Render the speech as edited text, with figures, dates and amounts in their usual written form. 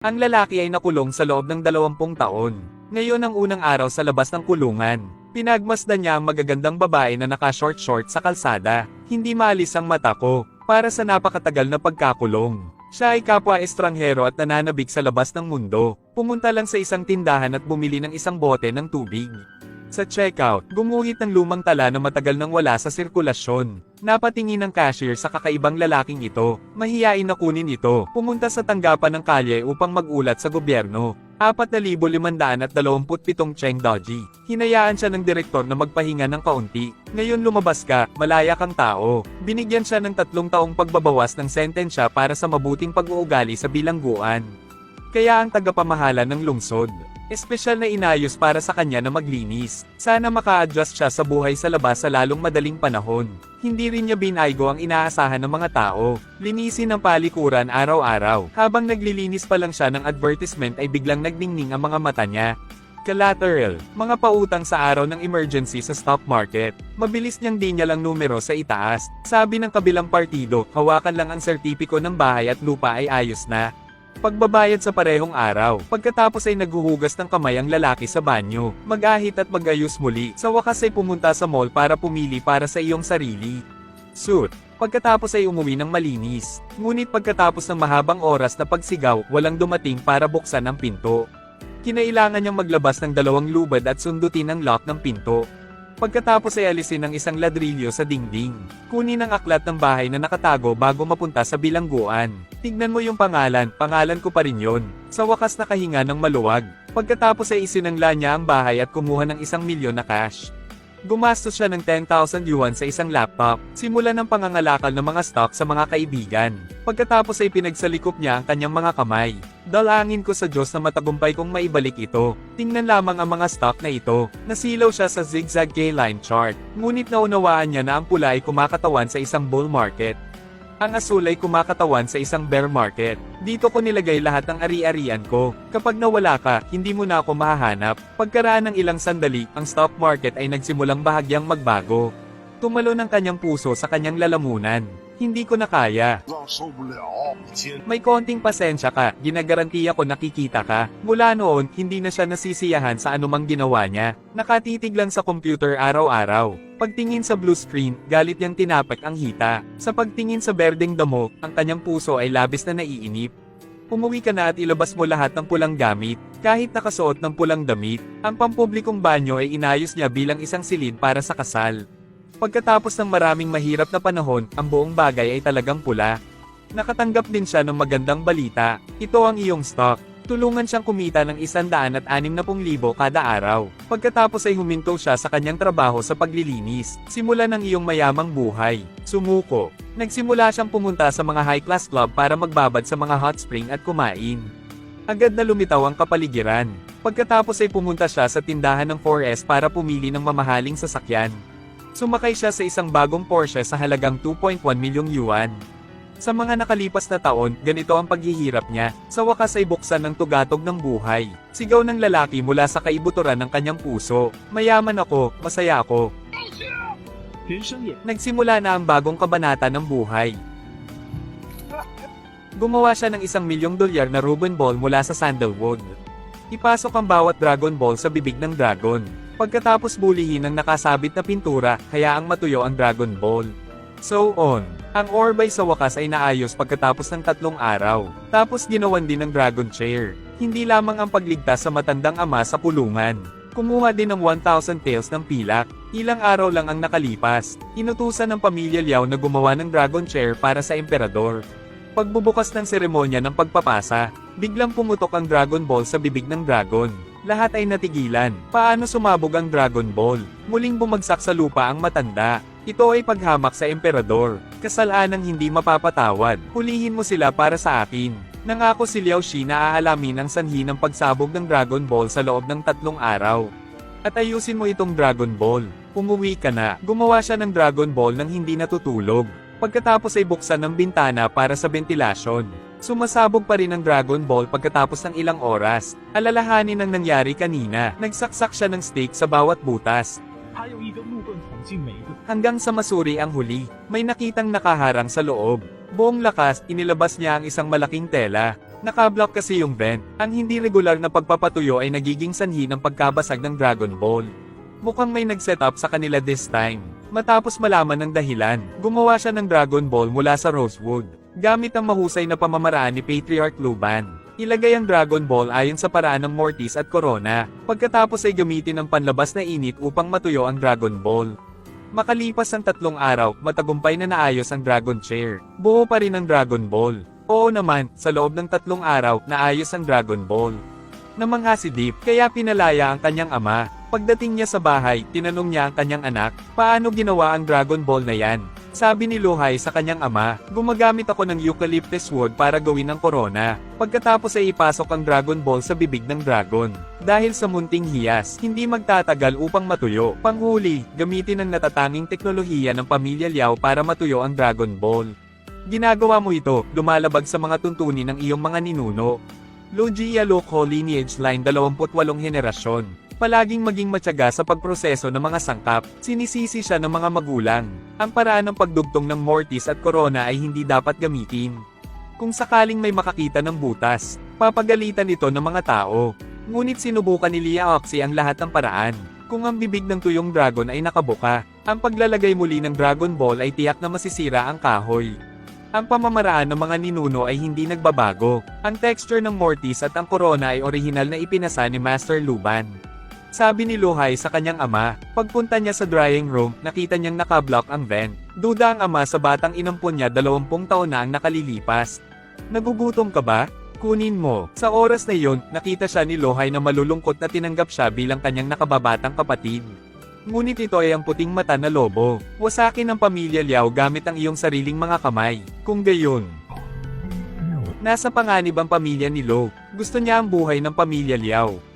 Ang lalaki ay nakulong sa loob ng 20 taon. Ngayon ang unang araw sa labas ng kulungan. Pinagmasdan niya ang magagandang babae na naka-short-short sa kalsada. Hindi maalis ang mata ko, para sa napakatagal na pagkakulong. Siya ay kapwa estranghero at nananabik sa labas ng mundo. Pumunta lang sa isang tindahan at bumili ng isang bote ng tubig. Sa checkout, gumuhit ng lumang tala na matagal nang wala sa sirkulasyon. Napatingin ng cashier sa kakaibang lalaking ito. Mahiyain na kunin ito. Pumunta sa tanggapan ng kalye upang magulat sa gobyerno. 4,527 Cheng Doji. Hinayaan siya ng direktor na magpahinga ng kaunti. Ngayon lumabas ka, malaya kang tao. Binigyan siya ng 3 taong pagbabawas ng sentensya para sa mabuting pag-uugali sa bilangguan. Kaya ang tagapamahala ng lungsod, espesyal na inayos para sa kanya na maglinis. Sana maka-adjust siya sa buhay sa labas sa lalong madaling panahon. Hindi rin niya binaygo ang inaasahan ng mga tao. Linisin ang palikuran araw-araw. Habang naglilinis pa lang siya ng advertisement ay biglang nagningning ang mga mata niya. Collateral, mga pautang sa araw ng emergency sa stock market. Mabilis niyang dinyalang numero sa itaas. Sabi ng kabilang partido, hawakan lang ang sertipiko ng bahay at lupa ay ayos na. Pagbabayad sa parehong araw. Pagkatapos ay naghuhugas ng kamay ang lalaki sa banyo. Mag-ahit at mag-ayos muli. Sa wakas ay pumunta sa mall para pumili para sa iyong sarili. Suit. Pagkatapos ay umuwi ng malinis. Ngunit pagkatapos ng mahabang oras na pagsigaw, walang dumating para buksan ang pinto. Kinailangan niyang maglabas ng 2 lubad at sundutin ang lock ng pinto. Pagkatapos ay alisin ang isang ladrilyo sa dingding. Kunin ang aklat ng bahay na nakatago bago mapunta sa bilangguan. Tignan mo yung pangalan ko pa rin yon. Sa wakas nakahinga ng maluwag. Pagkatapos ay isinangla niya ang bahay at kumuha ng 1,000,000 na cash. Gumastos siya ng 10,000 yuan sa isang laptop. Simulan ng pangangalakal ng mga stock sa mga kaibigan. Pagkatapos ay pinagsalikop niya ang kanyang mga kamay. Dalangin ko sa Diyos na matagumpay kong maibalik ito. Tingnan lamang ang mga stock na ito. Nasilaw siya sa zigzag K-line chart. Ngunit naunawaan niya na ang pula ay kumakatawan sa isang bull market. Ang asul ay kumakatawan sa isang bear market. Dito ko nilagay lahat ng ari-arian ko. Kapag nawala ka, hindi mo na ako mahahanap. Pagkaraan ng ilang sandali, ang stock market ay nagsimulang bahagyang magbago. Tumalo ng kanyang puso sa kanyang lalamunan. Hindi ko na kaya. May konting pasensya ka, ginagarantiya ko nakikita ka. Mula noon, hindi na siya nasisiyahan sa anumang ginawa niya. Nakatitig lang sa computer araw-araw. Pagtingin sa blue screen, galit niyang tinapik ang hita. Sa pagtingin sa berdeng damo, ang kanyang puso ay labis na naiinip. Umuwi ka na at ilabas mo lahat ng pulang gamit. Kahit nakasuot ng pulang damit, ang pampublikong banyo ay inayos niya bilang isang silid para sa kasal. Pagkatapos ng maraming mahirap na panahon, ang buong bagay ay talagang pula. Nakatanggap din siya ng magandang balita. Ito ang iyong stock. Tulungan siyang kumita ng 160,000 kada araw. Pagkatapos ay huminto siya sa kanyang trabaho sa paglilinis. Simulan ng iyong mayamang buhay. Sumuko. Nagsimula siyang pumunta sa mga high-class club para magbabad sa mga hot spring at kumain. Agad na lumitaw ang kapaligiran. Pagkatapos ay pumunta siya sa tindahan ng 4S para pumili ng mamahaling sasakyan. Sumakay siya sa isang bagong Porsche sa halagang 2.1 milyong yuan. Sa mga nakalipas na taon, ganito ang paghihirap niya. Sa wakas ay buksan ng tugatog ng buhay. Sigaw ng lalaki mula sa kaibuturan ng kanyang puso. Mayaman ako, masaya ako. Nagsimula na ang bagong kabanata ng buhay. Gumawa siya ng $1,000,000 na Reuben ball mula sa sandalwood. Ipasok ang bawat Dragon Ball sa bibig ng dragon. Pagkatapos bulihin ang nakasabit na pintura, hayaang matuyo ang Dragon Ball. So on. Ang orb ay sa wakas ay naayos pagkatapos ng 3 araw. Tapos ginawan din ng Dragon Chair. Hindi lamang ang pagligtas sa matandang ama sa kulungan. Kumuha din ng 1,000 taels ng pilak. Ilang araw lang ang nakalipas. Inutusan ng pamilya Liao na gumawa ng Dragon Chair para sa emperador. Pagbubukas ng seremonya ng pagpapasa, biglang pumutok ang Dragon Ball sa bibig ng dragon. Lahat ay natigilan. Paano sumabog ang Dragon Ball? Muling bumagsak sa lupa ang matanda. Ito ay paghamak sa emperador. Kasalanang hindi mapapatawad. Hulihin mo sila para sa akin. Nangako si Liao Shi na aalamin ang sanhi ng pagsabog ng Dragon Ball sa loob ng 3 araw. At ayusin mo itong Dragon Ball. Umuwi ka na. Gumawa siya ng Dragon Ball nang hindi natutulog. Pagkatapos ay buksan ng bintana para sa ventilasyon. Sumasabog pa rin ang Dragon Ball pagkatapos ng ilang oras. Alalahanin ang nangyari kanina. Nagsaksak siya ng steak sa bawat butas. Hanggang sa masuri ang huli. May nakitang nakaharang sa loob. Buong lakas, inilabas niya ang isang malaking tela. Nakablock kasi yung vent. Ang hindi regular na pagpapatuyo ay nagiging sanhi ng pagkabasag ng Dragon Ball. Mukhang may nag-setup sa kanila this time. Matapos malaman ng dahilan, gumawa siya ng Dragon Ball mula sa rosewood. Gamit ang mahusay na pamamaraan ni Patriarch Luban. Ilagay ang Dragon Ball ayon sa paraan ng Mortis at Corona. Pagkatapos ay gamitin ang panlabas na init upang matuyo ang Dragon Ball. Makalipas ang 3 araw, matagumpay na naayos ang Dragon Chair. Buo pa rin ang Dragon Ball. Oo naman, sa loob ng 3 araw, naayos ang Dragon Ball. Namangha si Deep, kaya pinalaya ang kanyang ama. Pagdating niya sa bahay, tinanong niya ang kanyang anak, paano ginawa ang Dragon Ball na yan? Sabi ni Luhay sa kanyang ama, gumagamit ako ng eucalyptus wood para gawin ang corona. Pagkatapos ay ipasok ang Dragon Ball sa bibig ng dragon. Dahil sa munting hiyas, hindi magtatagal upang matuyo. Panghuli, gamitin ang natatanging teknolohiya ng pamilya Liao para matuyo ang Dragon Ball. Ginagawa mo ito, lumalabag sa mga tuntunin ng iyong mga ninuno. Logia Lokho Lineage Line 28 henerasyon. Palaging maging matyaga sa pagproseso ng mga sangkap, sinisisi siya ng mga magulang. Ang paraan ng pagdugtong ng Mortis at Corona ay hindi dapat gamitin. Kung sakaling may makakita ng butas, papagalitan ito ng mga tao. Ngunit sinubukan ni Lia Oxy ang lahat ng paraan. Kung ang bibig ng tuyong dragon ay nakabuka, ang paglalagay muli ng Dragon Ball ay tiyak na masisira ang kahoy. Ang pamamaraan ng mga ninuno ay hindi nagbabago. Ang texture ng Mortis at ang Corona ay orihinal na ipinasa ni Master Luban. Sabi ni Luhay sa kanyang ama, pagpunta niya sa drying room, nakita niyang nakablock ang vent. Duda ang ama sa batang inampon niya 20 taon na ang nakalilipas. Nagugutom ka ba? Kunin mo. Sa oras na iyon, nakita siya ni Luhay na malulungkot na tinanggap siya bilang kanyang nakababatang kapatid. Ngunit ito ay ang puting mata na lobo. Wasakin ang pamilya Liao gamit ang iyong sariling mga kamay. Kung gayon, nasa panganib ang pamilya ni Lo. Gusto niya ang buhay ng pamilya Liao.